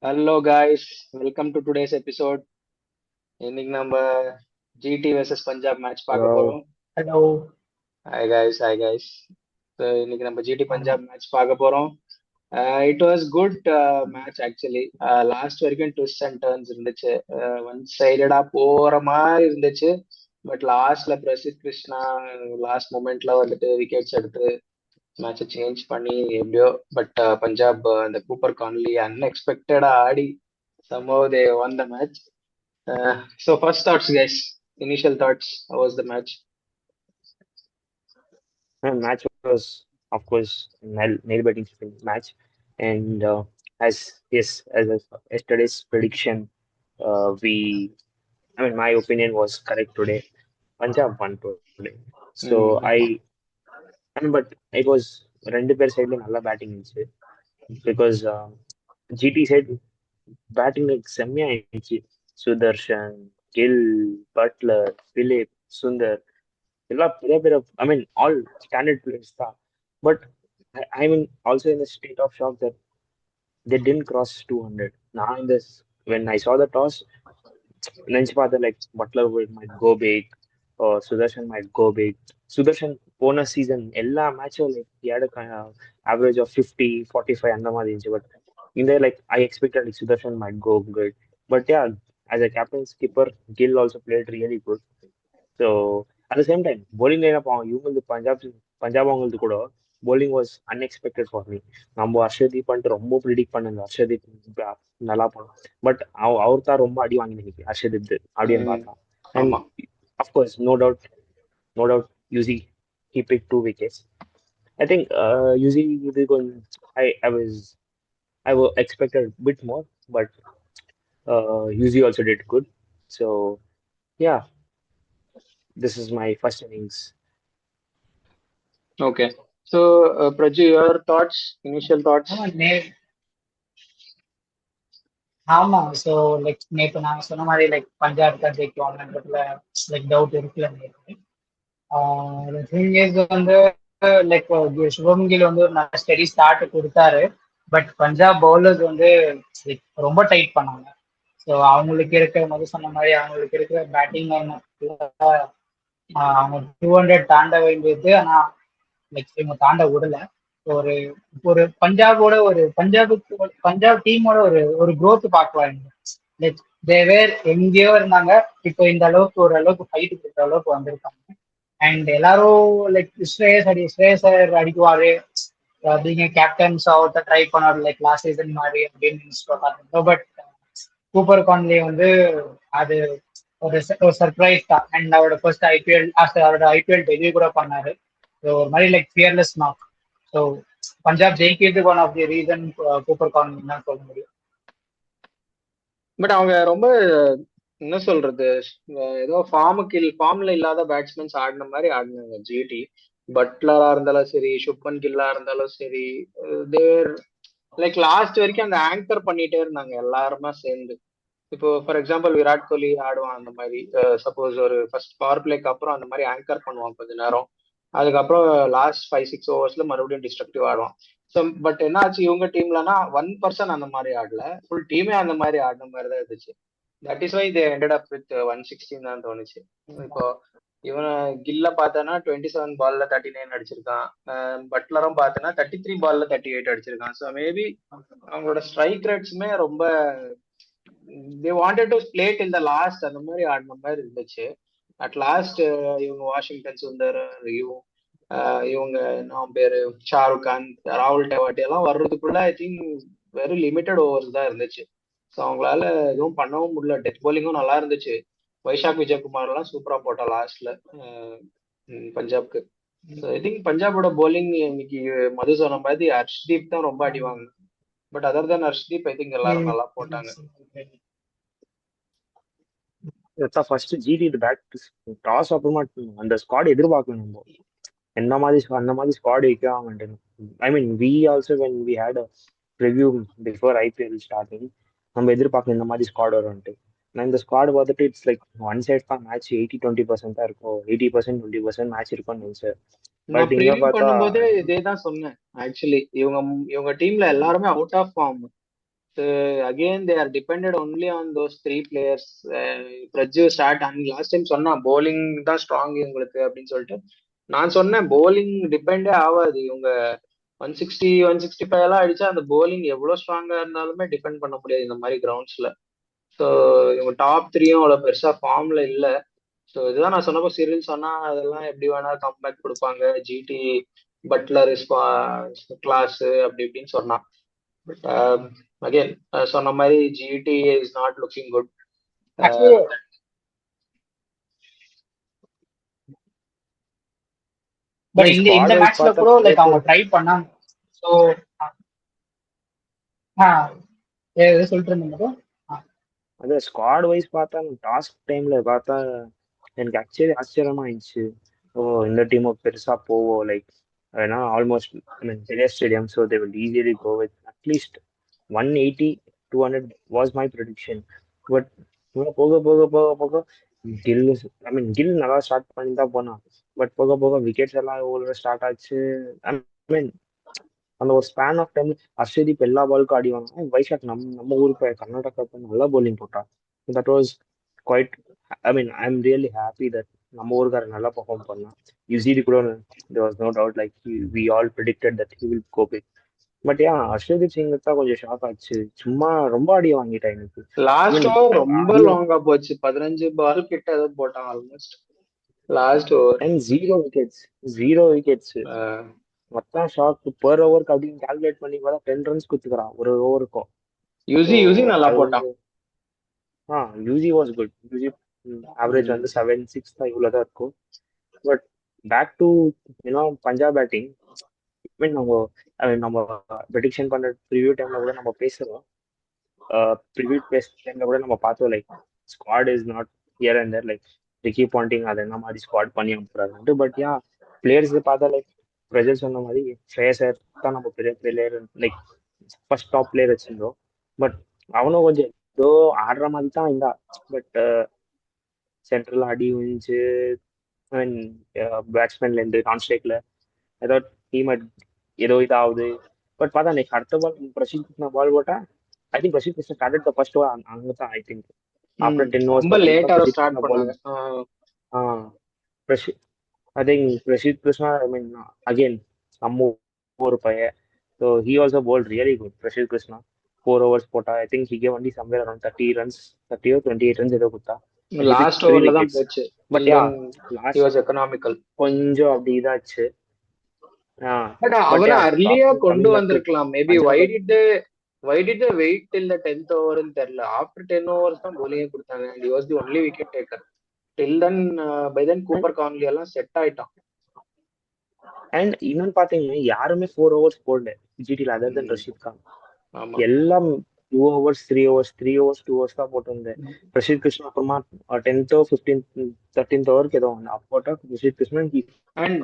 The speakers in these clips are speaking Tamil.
Hello guys, welcome to today's episode. இன்னைக்கு நம்ம ஜிடி வெர்சஸ் பஞ்சாப் மேட்ச் பார்க்க Hello. போறோம். ஹலோ. Hi guys. இன்னைக்கு நம்ம ஜிடி ஆமா. பஞ்சாப் மேட்ச் பார்க்க போறோம். It was good match actually. Last வரைக்கும் ட்விஸ்ட் அண்ட் டர்ன்ஸ் இருந்துச்சு. ஒன் சைடடா போற மாதிரி இருந்துச்சு. பட் லாஸ்ட்ல பிரசித் கிருஷ்ணா லாஸ்ட் மொமெண்ட்ல வந்துட்டு விக்கெட்ஸ் எடுத்து மேட்சை சேஞ்ச் பண்ணி எப்படியோ. பட் பஞ்சாப் அந்த Cooper Connolly அன்எக்ஸ்பெக்டடா Aadi somehow they won the match. So first thoughts, guys. Initial thoughts. How was the match? The match was, of course, nail biting match, and as yesterday's prediction, we, I mean, my opinion was correct today. Punjab won today. So Mm-hmm. I mean, but it was ரெண்டு பேர் சைடுல நல்லா பேட்டிங் இருந்துச்சு பிகாஸ் ஜிடி சைடு பேட்டிங் செம்மையா இருந்துச்சு. சுதர்ஷன், கில், பட்லர், பிலிப், சுந்தர் எல்லாம் பெரிய பெரிய I mean all standard players தான். But I mean also in state of shock that they tend cross 200. நான் இந்த வென் ஐ சா த டாஸ் நினைச்சு பார்த்தேன் like Buttler might go big, Sudharsan might go big. Sudharsan போன சீசன் எல்லா மேட்சும் லைக் ஆவரேஜ் ஆஃப் 50, 45 அந்த மாதிரி இருந்துச்சு. பட் இந்த like I expected like Sudharsan might go good. But yeah, as a captain skipper, Gill also played really good. So at the same time bowling lineup அவன் இவங்களுக்கு பஞ்சாப் அவங்களுக்கு கூட bowling was unexpected for me. நம்ம ஹர்ஷதீப் பண்ணிட்டு ரொம்ப ப்ரிடிக்ட் பண்ணல ஹர்ஷதீப் நல்லா போனோம். பட் அவர் தான் ரொம்ப அடி வாங்கி நினைக்கு ஹர்ஷதீப் அப்படின்னு Mm, பார்த்தா. அண்ட் ஆமா. Of course no doubt Yuzi he picked 2 wickets. I think Yuzi இது கொஞ்சம் I expected a bit more, but Yuzi also did good. So yeah, this is my first innings. Okay. So, Praju, your thoughts, initial thoughts? ஆமா ஆமா. ஸோ லைக் நேற்று நாங்க சொன்ன மாதிரி லைக் பஞ்சாப் தான் ஜெயிக்குவாங்கன்றதுல லைக் டவுட் இருக்குல்ல நேற்று. திங் இஸ் வந்து லைக் சுபம் கில் வந்து ஒரு நல்ல ஸ்டெடி ஸ்டார்ட் கொடுத்தாரு. பட் பஞ்சாப் பவுலர்ஸ் வந்து like ரொம்ப டைட் பண்ணாங்க. ஸோ அவங்களுக்கு இருக்கிற மது சொன்ன மாதிரி அவங்களுக்கு இருக்கிற பேட்டிங் அவங்க 200 தாண்ட வேண்டியது. ஆனா லைக் இவங்க தாண்ட விடல. ஒரு ஒரு பஞ்சாப் டீமோட ஒரு ஒரு growth பார்க்கலாம். லைக் தேவேர் எங்கேயோ இருந்தாங்க. இப்போ இந்த அளவுக்கு ஓரளவுக்கு ஃபைட் கொடுக்குற அளவுக்கு வந்திருக்காங்க. அண்ட் எல்லாரும் லைக் ஸ்ரேயஸ் அடிக்குவாரு அப்படிங்க கேப்டன்ஸ் அவர்கிட்ட ட்ரை பண்ணாரு லைக் லாஸ்ட் சீசன் மாதிரி அப்படின்னு. பட் கூப்பர் கான்லி வந்து அது ஒரு சர்ப்ரைஸ் தான். அண்ட் அவரோட ஃபர்ஸ்ட் ஐபிஎல் அவரோட ஐபிஎல் டெபியூ கூட பண்ணாரு. ஸோ ஒரு மாதிரி like fearless knock. So Punjab ஜெயிக்கிறதுக்கு one of the reason Cooper Connolly தான் சொல்ல முடியும். பட் அவங்க ரொம்ப என்ன சொல்றது, ஏதோ ஃபார்ம்ல இல்லாத பேட்ஸ்மேன்ஸ் ஆடின மாதிரி ஆடினாங்க ஜிடி. பட்லரா இருந்தாலும் சரி, சுப்மன் கில்லா இருந்தாலும் சரி, தேர் லைக் லாஸ்ட் வரைக்கும் அந்த ஆங்கர் பண்ணிட்டே இருந்தாங்க எல்லாருமா சேர்ந்து. இப்போ ஃபார் எக்ஸாம்பிள் விராட் கோலி ஆடுவான் அந்த மாதிரி. சப்போஸ் ஒரு ஃபர்ஸ்ட் பவர் பிளேக்கு அப்புறம் அந்த மாதிரி ஆங்கர் பண்ணுவான் கொஞ்ச நேரம். அதுக்கப்புறம் லாஸ்ட் 5-6 ஓவர்ஸ்ல மறுபடியும் டிஸ்ட்ரக்டிவ் ஆடுவான். ஸோ பட் என்ன ஆச்சு, இவங்க டீம்லனா 1 பர்சன் அந்த மாதிரி ஆடல, ஃபுல் டீமே அந்த மாதிரி ஆடின மாதிரி தான் இருந்துச்சு. That is why they ended up with 116 தான் தோணுச்சு. இப்போ இவன் கில்ல பார்த்தனா 27 பால்ல 39 அடிச்சிருக்கான். பட்லரும் பார்த்தனா 33 பால்ல 38 அடிச்சிருக்கான். ஸோ மேபி அவங்களோட ஸ்ட்ரைக் ரேட்ஸுமே ரொம்ப they wanted to play in the last அந்த மாதிரி ஆடின மாதிரி இருந்துச்சு. அட் லாஸ்ட் இவங்க வாஷிங்டன் சுந்தர், இவங்க என்ன பேரு, ஷாருக் கான், ராகுல் டெவாட்டி எல்லாம் வர்றதுக்குள்ள ஐ திங்க் வெறும் லிமிட்டட் ஓவர்ஸ் தான் இருந்துச்சு. ஸோ அவங்களால எதுவும் பண்ணவும் முடியல. டெத் போலிங்கும் நல்லா இருந்துச்சு. வைஷாக் விஜயகுமார் எல்லாம் சூப்பரா போட்டா லாஸ்ட்ல பஞ்சாப்க்கு. ஸோ ஐ திங்க் பஞ்சாபோட போலிங் இன்னைக்கு மது சொன்ன மாதிரி ஹர்ஷ்தீப் தான் ரொம்ப அடிவாங்க. But other then Harshdeep I think எல்லாரும் நல்லா போட்டாங்க. ஃபர்ஸ்ட் ஜிடி பேட் டாஸ் அப்புறமா அந்த ஸ்குவாட் எதிர்பார்க்கணும் நம்ம அந்த மாதிரி ஸ்குவாட் வைக்காம. I mean we also when we had a review before IPL starting நம்ம எதிர்பார்க்கணும் இந்த மாதிரி ஸ்குவாட் வரும்ட்டு. நான் இந்த ஸ்குவாட் பார்த்துட்டு இட்ஸ் லைக் ஒன் சைட் தான் மேட்ச் 80-20% தான் இருக்கும். 80% 20% மேட்ச் இருக்கும்னு நினைச்சேன். நான் பட் இங்க ப்ரிவியூ பார்த்தா பண்ணும்போதே இதே தான் சொன்னேன். ஆக்சுவலி இவங்க டீம்ல எல்லாருமே out of form. again they are dependent only on those three players. பிரஜு ஸ்டார்ட் லாஸ்ட் டைம் சொன்னா bowling தான் ஸ்ட்ராங் இவங்களுக்கு அப்படின்னு சொல்லிட்டு நான் சொன்னேன் bowling டிபெண்டே ஆகாது. இவங்க 160 165 எல்லாம் அடிச்சா அந்த bowling எவ்வளவு ஸ்ட்ராங்கா இருந்தாலுமே டிபெண்ட் பண்ண முடியாது இந்த மாதிரி கிரவுண்ட்ஸ்ல. ஸோ இவங்க டாப் த்ரீயும் அவ்வளோ பெருசா ஃபார்ம்ல இல்லை. ஸோ இதுதான் நான் சொன்னப்போ சிறில் சொன்னா அதெல்லாம் எப்படி வேணா கம்பேக் கொடுப்பாங்க, ஜிடி பட்லர் கிளாஸ் அப்படி இப்படின்னு சொன்னான். பட் அகைன் சொன்ன மாதிரி GT is not looking good. Actually but இந்த ஸ்குவாட் வைஸ் மேட்ச்ல பார்த்தா கூட லைக் போட்டு அவங்க ட்ரை பண்ணாங்க. ஸோ எது சொல்லிட்டு இருந்தீங்க? அது ஸ்குவாட் வைஸ் பார்த்தா டாஸ்க் டைம்ல பார்த்தா எனக்கு ஆக்சுவலி ஆச்சரியமா இருந்துச்சு. ஓ இந்த டீம் பெருசா போவோம் லைக் ஏன்னா ஆல்மோஸ்ட் ஐ மீன் பெரிய stadium, so they will easily go with at least 180 200 was my prediction. But போக போக போக போக கில் ஐ மீன் கில் நல்லா ஸ்டார்ட் பண்ணி தான் போனான். பட் போக போக விக்கெட்ஸ் எல்லாம் எவ்வளோ ஸ்டார்ட் ஆச்சு. ஐ மீன் அந்த ஒரு ஸ்பேன் ஆஃப் டைம் அர்ஷதீப் எல்லா பாலுக்கும் ஆடிவாங்க. வைஷாக் நம்ம ஊருக்கு கர்நாடகா போய் நல்லா bowling போட்டான். That was quite I mean I am really happy that நம்ம ஊருக்காரர் நல்லா பெர்ஃபார்ம் பண்ணான். யூசிடி கூட there was no doubt like we all predicted that he will go big. But ஏன் ஹர்ஷதீப் சிங் தான் கொஞ்சம் ஷாக் ஆச்சு. சும்மா ரொம்ப அடி வாங்கிட்டேன் எனக்கு. I லாஸ்ட் mean, ஓவர் ரொம்ப அடி லாங்கா போச்சு, 15 பால் கிட்ட ஏதோ போட்டான் almost last over. And zero wickets மொத்தம் ஷாக் பெர் ஓவருக்கு அப்படின்னு கால்குலேட் பண்ணி பார்த்தா 10 ரன்ஸ் குத்துக்கிறான் ஒரு ஓவருக்கும். யூசி நல்லா அது போட்டான். Yuzi was good. Yuzi average வந்து 7-6 தான் இவ்வளோதான் இருக்கும். But back to Punjab batting. Mean நம்ம ப்ரெடிக்ஷன் பண்ற ப்ரிவியூ டைம்ல கூட நம்ம பேசுறோம். ப்ரிவியூ டைம்ல கூட நம்ம பார்த்தோம் like squad is not here and there like Ricky Ponting அது என்ன மாதிரி ஸ்குவாட் பண்ணி அனுப்புறாரு. பட் பிளேயர்ஸ் பார்த்தா லைக் பிரஜல் சொன்ன மாதிரி ஸ்ரேயசர் தான் நம்ம பெரிய player like first top player வச்சிருந்தோம். பட் அவனும் கொஞ்சம் ஏதோ ஆடுற மாதிரி தான் இருந்தா. பட் சென்ட்ரல் அடி விழுந்துச்சு. ஐ மீன் பேட்ஸ்மேன்ல இருந்து நான் ஸ்ட்ரைக்ல ஏதோ டீம் ஏதோ இதாகுது. பட் பார்த்தா நெக்ஸ்ட் அடுத்த பால் பிரசித் கிருஷ்ணா பால் போட்டா I think Prasidh Krishna started the first over அங்கே தான். ஐ திங்க் ஆஃப்டர் 10 ஓவர்ஸ் ரொம்ப லேட்டா பிரசித் ஸ்டார்ட் கிருஷ்ணா பால் பண்ணாங்க. Prasidh I think Prasidh Krishna I mean again நம்ம ஒரு பையன். So he also bowled really good. Prasidh Krishna 4 overs போட்டா I think he gave only somewhere around 30 runs 30 or 28 runs ஏதோ கொடுத்தா. லாஸ்ட் ஓவர்ல தான் போச்சு. பட் லாஸ்ட் எக்கனாமிக்கல் கொஞ்சம் அப்படி இதாச்சு. பட் அவனை அர்லியா கொண்டு வந்திருக்கலாம். Maybe why did they wait till the 10th ஓவர்னு தெரியல. ஆஃப்டர் 10 ஓவர்ஸ் தான் bowling கொடுத்தாங்க. and he was the only wicket taker till then. by then Cooper Connolly எல்லாம் செட் ஆயிட்டான். அண்ட் இன்னொன்னு பாத்தீங்கன்னா யாருமே 4 ஓவர்ஸ் போடல ஜிடில அதர் தென் ரஷீத் கான். எல்லாம் 2 ஓவர்ஸ் 3 ஓவர்ஸ் 3 ஓவர்ஸ் 2 ஓவர்ஸ் தான் போட்டிருந்தேன். பிரசித் கிருஷ்ணா அப்புறமா 10th 15th 13th ஓவருக்கு ஏதோ போட்டா பிரசித் கிருஷ்ணா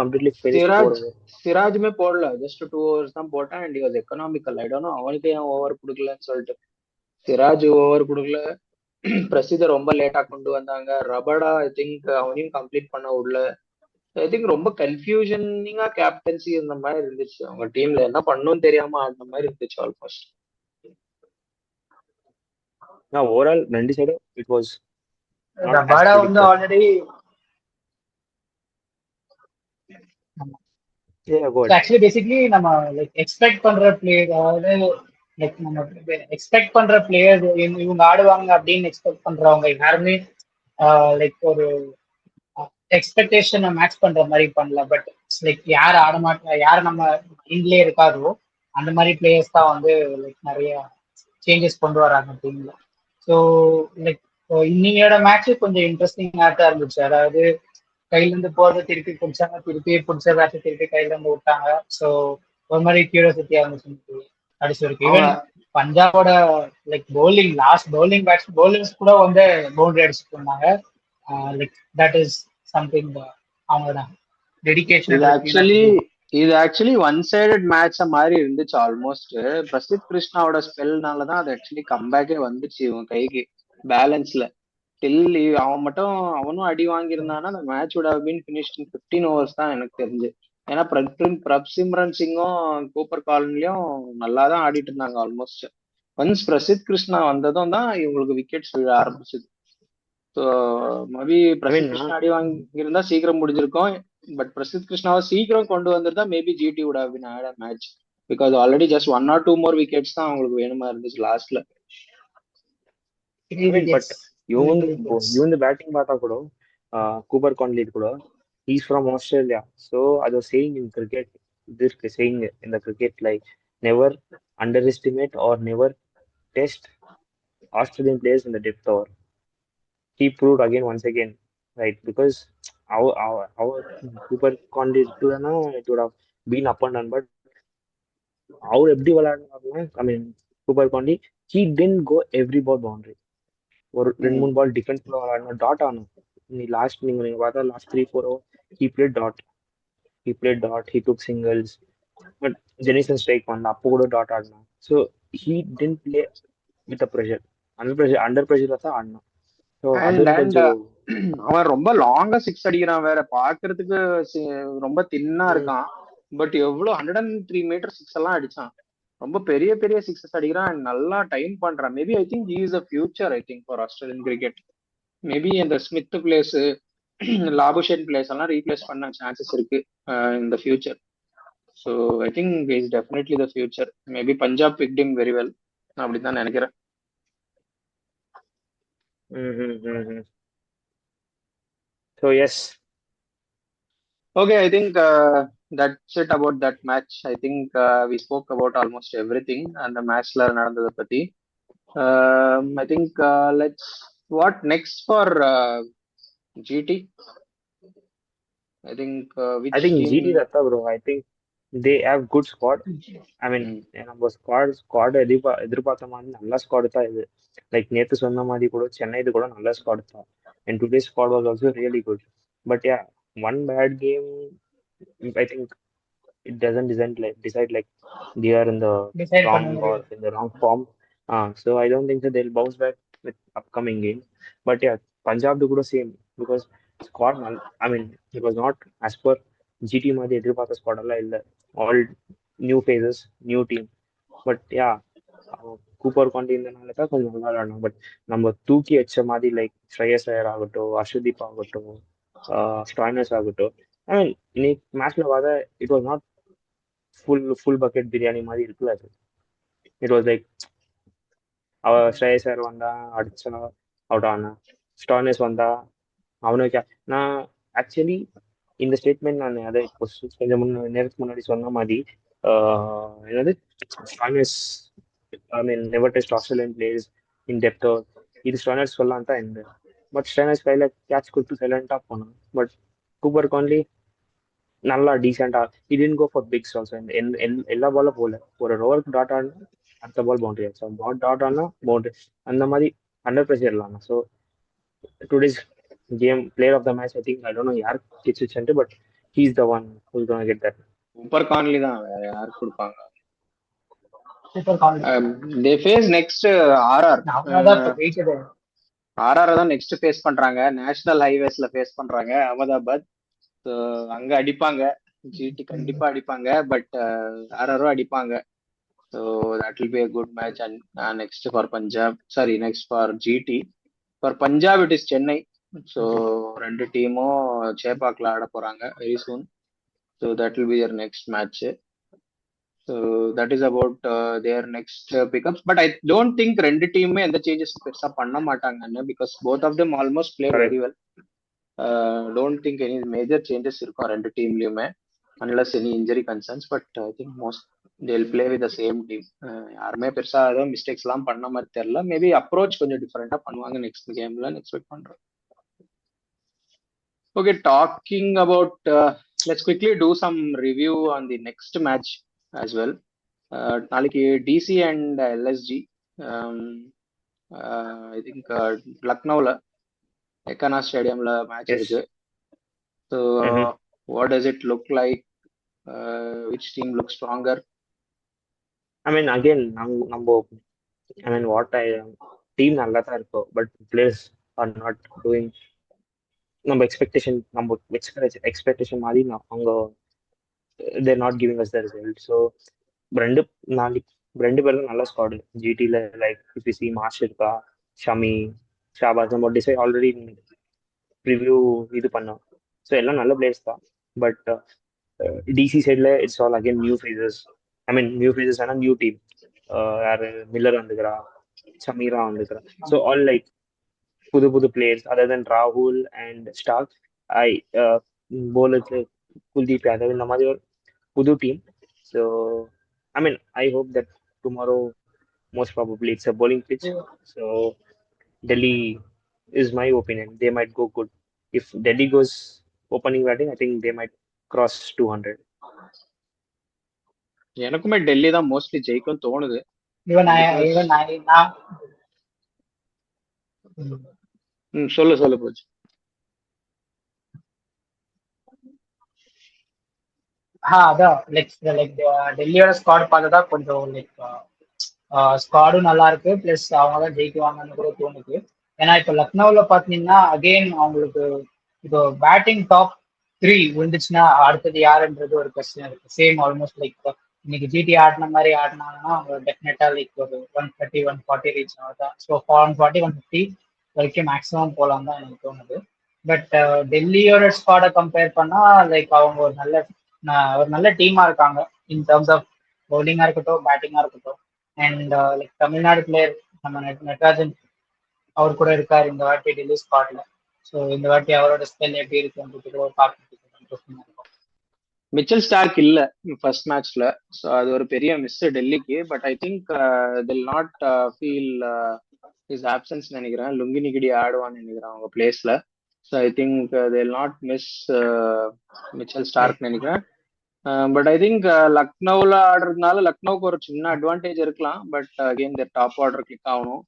கம்ப்ளீட்லி சிராஜுமே போடல, ஜஸ்ட் 2 ஓவர்ஸ் தான் போட்டான். And was economical. I don't no அவனுக்கு ஏன் ஓவர் கொடுக்கலன்னு சொல்லிட்டு. சிராஜ் ஓவர் கொடுக்கல, பிரசித்த ரொம்ப லேட்டா கொண்டு வந்தாங்க. ரபடா ஐ திங்க் அவனையும் கம்ப்ளீட் பண்ண விடல. ஐ திங்க் ரொம்ப கன்ஃபியூஷனிங்கா கேப்டன்சி இந்த மாதிரி இருந்துச்சு. அவங்க டீம்ல என்ன பண்ணணும்னு தெரியாம ஆடின மாதிரி இருந்துச்சு ஆல்மோஸ்ட். ஓவரால் ரெண்டு சைடும் இட் வாஸ் ரபாடா வந்து ஆல்ரெடி ஆக்சுவலி பேசிக்கலி நம்ம லைக் எக்ஸ்பெக்ட் பண்ற பிளேயர், அதாவது லைக் நம்ம எக்ஸ்பெக்ட் பண்ற பிளேயர் இவங்க ஆடுவாங்க அப்படின்னு எக்ஸ்பெக்ட் பண்றவங்க யாருமே லைக் ஒரு எக்ஸ்பெக்டேஷனை மேட்ச் பண்ற மாதிரி பண்ணல. பட் லைக் யார் ஆட மாட்டா, யார் நம்ம மைண்ட்லயே இருக்காதோ அந்த மாதிரி பிளேயர்ஸ் தான் வந்து லைக் நிறைய சேஞ்சஸ் கொண்டு வராங்க டீம்ல. ஸோ லைக் இன்னையோட மேட்ச் கொஞ்சம் இன்ட்ரெஸ்டிங் மேட்சா இருந்துச்சு. அதாவது கையில இருந்து போறதை திருப்பி பிடிச்சாங்க, திருப்பி பிடிச்ச பேட்சை திருப்பி கையில இருந்து விட்டாங்க. ஸோ ஒரு மாதிரி கியூரியாசிட்டியா இருந்துச்சு கடைசி வரைக்கும். ஈவன் பஞ்சாபோட லைக் பவுலிங் லாஸ்ட் பவுலிங்ஸ் கூட வந்து பவுண்டரி அடிச்சுட்டு இருந்தாங்க. லைக் தட் இஸ் சம்திங் அவங்களோட டெடிகேஷன். இது ஆக்சுவலி ஒன் சைடட் மேட்ச் மாதிரி இருந்துச்சு ஆல்மோஸ்ட். பிரசித் கிருஷ்ணாவோட ஸ்பெல்னாலதான் அது ஆக்சுவலி கம்பேக்கே வந்துச்சு இவன் கைக்கு பேலன்ஸ்ல. டில் அவனும் அடி வாங்கியிருந்தானா அந்த match would have been finished in 15 overs தான் எனக்கு தெரிஞ்சு. ஏன்னா பிரப்சிம்ரன் சிங்கும் கூப்பர் காலனிலையும் நல்லா தான் ஆடிட்டு இருந்தாங்க ஆல்மோஸ்ட். ஒன்ஸ் பிரசித் கிருஷ்ணா வந்ததும் தான் இவங்களுக்கு விக்கெட்ஸ் விழ ஆரம்பிச்சது. ஸோ மேபி ஐ மீன் பிரசித் கிருஷ்ணா அடி வாங்கியிருந்தா சீக்கிரம் முடிஞ்சிருக்கும். பட் பிரசித் கிருஷ்ணாவை சீக்கிரம் கொண்டு வந்திருந்தா maybe GT would have been had a match. Because already just 1 or 2 more wickets தான் அவங்களுக்கு வேணுமா இருந்துச்சு லாஸ்ட்ல. Three I mean but wickets. Only 3 wickets. இவங்க பேட்டிங் பார்த்தா கூட கூப்பர் கான்லி கூட he's from Australia. So I was saying in cricket, this saying in the cricket, like never underestimate or never test Australian players in the depth over. He proved again once again, right? Because our Cooper Conley it would have been up and down, but our எப்படி விளையாடுனாருன்னா ஐ மீன் சூப்பர் காண்டி he didn't go every ball boundary. ஒரு 2-3 பால் டிஃபென்ஸ்ல விளையாடணும், டாட் ஆகணும். நீ லாஸ்ட் நீங்க பார்த்தா last 3-4 over he played dot, he took singles, but Jansen strike பண்ணல, அப்போ கூட டாட் ஆடினான். So he didn't play with the pressure. Under ப்ரெஷர்ல தான் ஆடினான். ஸோ அது கொஞ்சம் அவன் ரொம்ப லாங்கா சிக்ஸ் அடிக்கிறான் வேற, பாக்குறதுக்கு ரொம்ப தின்னா இருக்கான். பட் எவ்வளவு 103 மீட்டர் சிக்ஸ் எல்லாம் அடிச்சான். ரொம்ப பெரிய பெரிய சிக்ஸஸ் அடிக்கிறான், நல்லா டைம் பண்றான். Maybe I think he is a future I think for Australian cricket. Maybe இந்த ஸ்மித் பிளேஸ் லாபுஷன் பிளேஸ் எல்லாம் ரீப்ளேஸ் பண்ண சான்சஸ் இருக்கு இந்த future. So I think is definitely the future. Maybe Punjab picked him very well, நான் அப்படிதான் நினைக்கிறேன். So yes. Okay, I think that's it about that match. I think we spoke about almost everything and the matchல நடந்தத பத்தி. I think what next for GT? I think which I think team? GT that's bro. I think they have good squad. I mean நம்ம ஸ்குவாட் எதிர்பார்த்த மாதிரி நல்ல ஸ்குவாட் தான் இது. லைக் நேத்து சொன்ன மாதிரி கூட சென்னை இது கூட நல்ல ஸ்குவாட் தான். And today's squad was also really good. But yeah, one bad game, I think it doesn't decide like they are in the wrong or in the wrong form. So I don't think that they'll bounce back with upcoming game. But yeah, Punjab do கூட same because squad I mean it was not as per GT மாதிரி எதிர்பார்த்த ஸ்குவாட் எல்லாம் இல்லை. All new phases, new team. But yeah, Cooper காண்டி இருந்தனால தான் கொஞ்சம் நல்லா விளையாடணும். பட் நம்ம தூக்கி வச்ச மாதிரி லைக் ஸ்ரேயஸ் ஐயர் ஆகட்டும், அர்ஷதீப் ஆகட்டும், ஸ்டாய்னஸ் ஆகட்டும், ஐ மீன் இன்னைக்கு மேட்ச்ல பார்த்தா it was not full bucket biryani மாதிரி இருக்குல்ல அது. இட் வாஸ் லைக் ஸ்ரேயஸ் ஐயர் வந்தா அடிச்சா அவுட் ஆனா, ஸ்டாய்னஸ் வந்தா அவனுக்கு நான் ஆக்சுவலி இந்த ஸ்டேட்மெண்ட் நான் அதை கொஞ்சம் நேரத்துக்கு முன்னாடி சொன்ன மாதிரி என்னது Stoinis I mean, never test Australian players in depth. இது ஸ்டாய்னஸ் சொல்லலாம் தான் இருந்தது. பட் ஸ்டாய்னஸ் கையில் கேட்ச் கொடுத்து சைலண்டாக போனான். பட் கூப்பர் கான்லி நல்லா டீசெண்டாக he didn't go for bigs also. எல்லா பாலும் போகல. ஒரு ரோவருக்கு டாட் ஆடினா அடுத்த பால் பவுண்டரி ஆச்சு, டாட் ஆனா பவுண்டரி, அந்த மாதிரி அண்டர் ப்ரெஷர் இல்லாம. So today's game player of the match I think I don't know யார் kids, but he is the one who is going to get that. Cooper Connolly தான், வேற யார் கொடுப்பாங்க? Super Conley. They face next RR. RR தான் நெக்ஸ்ட் ஃபேஸ் பண்றாங்க. நேஷனல் ஹைவேஸ்ல ஃபேஸ் பண்றாங்க அகமதாபாத். ஸோ அங்க அடிப்பாங்க, ஜிடி கண்டிப்பா அடிப்பாங்க. பட் RRவும் அடிப்பாங்க. So that will be a good match. And next for Punjab, sorry, next for GT. For Punjab it is Chennai. So ரெண்டு டீமும் சேப்பாக்ல ஆட போறாங்க very soon. So that will be their next match. So that is about their next pickups. But I don't think ரெண்டு டீமுமே எந்த சேஞ்சஸ் பெருசா பண்ண மாட்டாங்க, because both of them almost play very well. Don't think any major changes இருக்கும் ரெண்டு டீம்லயுமே unless any injury concerns. But I think most they'll play with the same team. யாருமே பெருசா ஏதோ மிஸ்டேக்ஸ் எல்லாம் பண்ண மாதிரி தெரியல. மேபி அப்ரோச் கொஞ்சம் டிஃபரெண்டா பண்ணுவாங்க நெக்ஸ்ட் கேம்ல எக்ஸ்பெக்ட் பண்றேன். Okay, talking about let's quickly do some review on the next match as well. நாளைக்கு DC and LSG I think லக்னோவில் எக்கானா ஸ்டேடியம்ல மேட்ச் இருக்கு. So what does it look like? Which team look stronger? I mean again நம்ம ஐ மீன் டீம் நல்லா தான் இருக்கும், but players are not doing நம்ம எக்ஸ்பெக்டேஷன் மாதிரி அவங்க they're not giving us the result. So ரெண்டு நாளைக்கு ரெண்டு பேரும் நல்ல ஸ்குவாடு ஜிடியில். லைக் இஃப் சி மாஷ் இருக்கா, ஷமி, ஷாபாஸ், நம்ம டிசைட் ஆல்ரெடி ப்ரிவ்யூ இது பண்ணோம். ஸோ எல்லாம் நல்ல பிளேயர்ஸ் தான். பட் டிசி சைடில் it's all again new faces. I mean new faces ஆனால் நியூ டீம். யார் மில்லர் வந்துக்கிறா, சமீரா வந்துக்கிறா. ஸோ ஆல் லைக் புது புது பிளேயர்ஸ் அதர் தென் ராகுல் அண்ட் ஸ்டாக். ஐ போலுக்கு குல்தீப் யாதவ், இந்த மாதிரி ஒரு புது டீம். So I mean I hope that tomorrow most probably it's a bowling pitch. So Delhi is my opinion. They might go good. If Delhi goes opening batting, I think they might cross 200. எனக்குமே டெல்லி தான் மோஸ்ட்லி ஜெயிக்கும் தோணுது. ஈவன் நான் சொல்லு போச்சு. அதான் லைக் டெல்லியோட ஸ்குவாட் பார்த்ததா கொஞ்சம் லைக் ஸ்குவாடும் நல்லா இருக்கு, பிளஸ் அவங்க தான் ஜெயிக்குவாங்கன்னு கூட தோணுது. ஏன்னா இப்போ லக்னோவில் பார்த்தீங்கன்னா அகெயின் அவங்களுக்கு இப்போ பேட்டிங் டாப் 3 விழுந்துச்சுன்னா அடுத்தது யாருன்றது ஒரு கொஸ்டின் இருக்கு. சேம் ஆல்மோஸ்ட் லைக் இன்னைக்கு ஜிடி ஆடின மாதிரி ஆடினாங்கன்னா அவங்க டெஃபினட்டா லைக் ஒரு 130 140 ரீச் ஆகுதான். ஸோ 140 150 வரைக்கும் மேக்ஸிமம் போகலாம் தான் எனக்கு தோணுது. பட் டெல்லியோட ஸ்குவாடை கம்பேர் பண்ணா லைக் அவங்க ஒரு நல்ல டீமா இருக்காங்க இன் டர்ம்ஸ் ஆஃப் பவுலிங்கா இருக்கட்டும், பேட்டிங்கா இருக்கட்டும். அண்ட் லைக் தமிழ்நாடு பிளேயர் நம்ம நட்ராஜன் அவர் கூட இருக்காரு இந்த வாட்டி டெல்லி ஸ்குவாட்ல. ஸோ இந்த வாட்டி அவரோட ஸ்பெல் எப்படி இருக்குன்றது கூட பார்க்கறதுக்கு இன்ட்ரெஸ்டிங்கா இருக்கும். மிச்சல் ஸ்டார்க் இல்ல ஃபர்ஸ்ட் மேட்ச்ல, ஸோ அது ஒரு பெரிய மிஸ் டெல்லிக்கு. But I think they'll not feel his absence நினைக்கிறேன். லுங்கி நிகிடி ஆடுவான்னு நினைக்கிறேன் அவங்க பிளேஸ்ல. So I think they'll not miss Mitchell Starc நினைக்கிறேன். பட் ஐ திங்க் லக்னோவில் ஆடுறதுனால லக்னோவுக்கு ஒரு சின்ன அட்வான்டேஜ் இருக்கலாம். பட் அகெயின் இந்த டாப் ஆர்டர் கிளிக் ஆகணும்,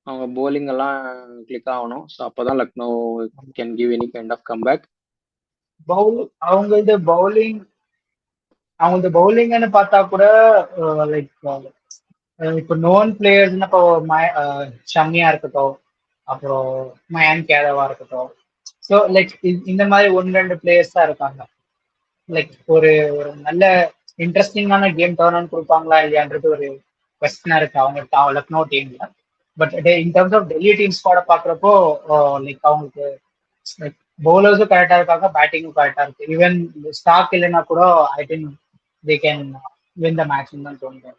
அவங்க போலிங் எல்லாம் கிளிக் ஆகணும். ஸோ அப்போதான் Lucknow can give any kind of comeback. அவங்களது பவுலிங்னு பார்த்தா கூட லைக் இப்போ நோன் பிளேயர்ஸ்னா இப்போ ஷம்மியா இருக்கட்டும், அப்புறம் மயாங்க் யாதவா இருக்கட்டும். ஸோ லைக் இந்த மாதிரி 1-2 பிளேயர்ஸ் தான் இருக்காங்க. லைக் ஒரு ஒரு நல்ல இன்ட்ரெஸ்டிங்கான கேம் டோர்னமெண்ட் கொடுப்பாங்களா இல்லையான்றது ஒரு கொஸ்டினா இருக்கு அவங்க லக்னோ டீம்ல. But in terms of Delhi team ஸ்குவாட பாக்குறப்போ லைக் அவங்களுக்கு பவுலர்ஸும் கரெக்டா இருக்காங்க, பேட்டிங்கும் கரெக்டா இருக்கு. ஈவன் ஸ்டாக் இல்லைன்னா கூட I think they can win the match தான் தோணுது.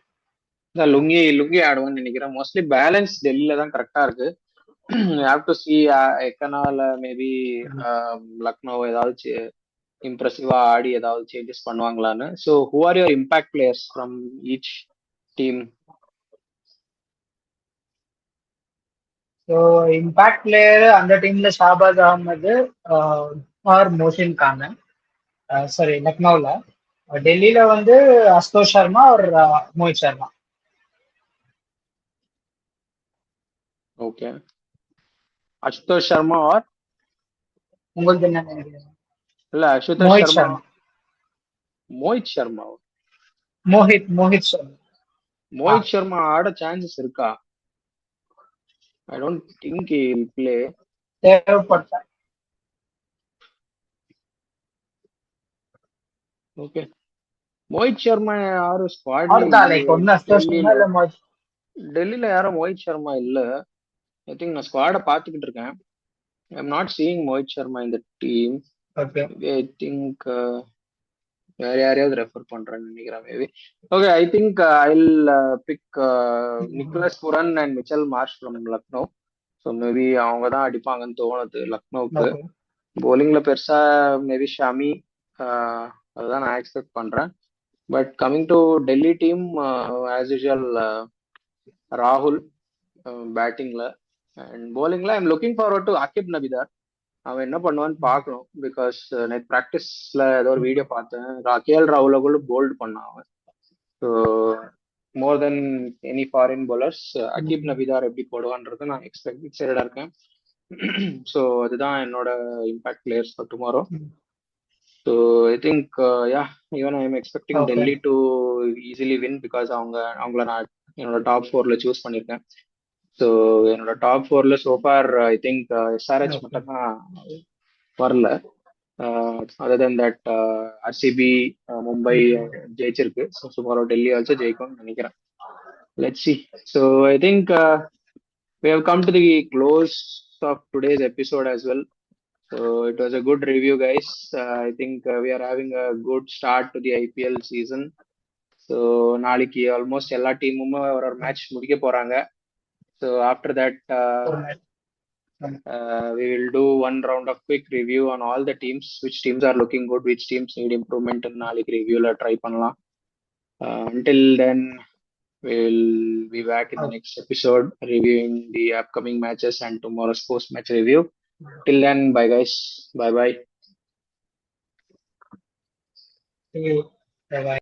லுங்கி ஆடுவான்னு நினைக்கிறேன். மோஸ்ட்லி பேலன்ஸ் டெல்லியில தான் கரெக்டா இருக்கு. ஹேவ் டு சி எக்கனால மேபி லக்னோ ஏதாவது இம்ப்ரெசிவா ஆடி ஏதாவது சேஞ்சஸ் பண்ணுவாங்களான்னு. So who are your impact players from each team? So impact player அந்த டீம்ல ஷாபாஸ் அகமது ஆர் மோஷின் கான். சாரி லக்னோவில். டெல்லியில வந்து அஸ்தோஷ் சர்மா ஒரு மோஹித் சர்மா. ஓகே, அசுதோஷ் சர்மா ஆர் உங்களுக்கு என்ன நினைக்கிறீங்க? இல்ல அசுதோஷ் மோஹித் சர்மா, சர்மா. மோஹித் சர்மா. மோஹித் சர்மா. மோஹித் சர்மா ஆட சான்சஸ் இருக்கா? I don't think he will play. தேவைப்பட்ட ஓகே, மோஹித் சர்மா யாரும் ஸ்குவாட்ல அவ்வளவுதான் லைக் ஒன்னு அஸ்தோஷ் சர்மா இல்ல மோஹித். டெல்லியில யாரும் மோஹித் சர்மா இல்ல. ஐ திங்க் நான் ஸ்குவாட பாத்துக்கிட்டு இருக்கேன். I am not seeing Mohit Sharma இந்த டீம். ஓகே, ஐ திங்க் வேற யாரையாவது ரெஃபர் பண்றேன்னு நினைக்கிறேன் maybe. Okay, I think I will pick Nicholas Pooran and Mitchell Marsh from Lucknow. So maybe அவங்க தான் அடிப்பாங்கன்னு தோணுது லக்னோவுக்கு. போலிங்ல பெருசா மேபி ஷமி, அதுதான் நான் எக்ஸ்பெக்ட் பண்றேன். But coming to Delhi team, as usual ராகுல் பேட்டிங்ல அண்ட் போலிங்ல I am looking forward to Aqib Nabidar. அவன் என்ன பண்ணுவான்னு பார்க்கணும். பிகாஸ் நேற்று ப்ராக்டிஸ்ல ஏதோ ஒரு வீடியோ பார்த்தேன், கேஎல் ராகுல கூட போல்டு பண்ணான் அவன். So more than any foreign bowlers Aqib Nabidar எப்படி போடுவான்றது நான் எக்ஸைட்டடா இருக்கேன். ஸோ அதுதான் என்னோட impact players for tomorrow. So I think yeah even I am expecting Delhi to easily win because அவங்கள நான் என்னோட டாப் 4ல சூஸ் பண்ணியிருக்கேன். ஸோ என்னோட டாப் 4ல சோஃபார் ஐ திங்க் எஸ்ஆர்ஹெச் மட்டும் தான் வரல. Other than that RCB, Mumbai ஜெயிச்சிருக்கு. ஸோ டுமாரோ டெல்லி ஆல்சோ ஜெயிக்கும்னு நினைக்கிறேன். let's see. So I think we have come to the close of today's episode as well. So it was a good review, guys. I think we are having a good start to the IPL season. So நாளைக்கு ஆல்மோஸ்ட் எல்லா டீமும் ஒரு மேட்ச் முடிக்க போறாங்க. ஸோ ஆஃப்டர் தட் ஒரு match. we will do one round of quick review on all the teams, which teams are looking good, which teams need improvement. நாளைக்கு ரிவ்யூல ட்ரை பண்ணலாம். Until then, we'll be back in the next episode reviewing the upcoming matches and tomorrow's post match review. Till then, bye guys. Bye bye. See you. Bye bye.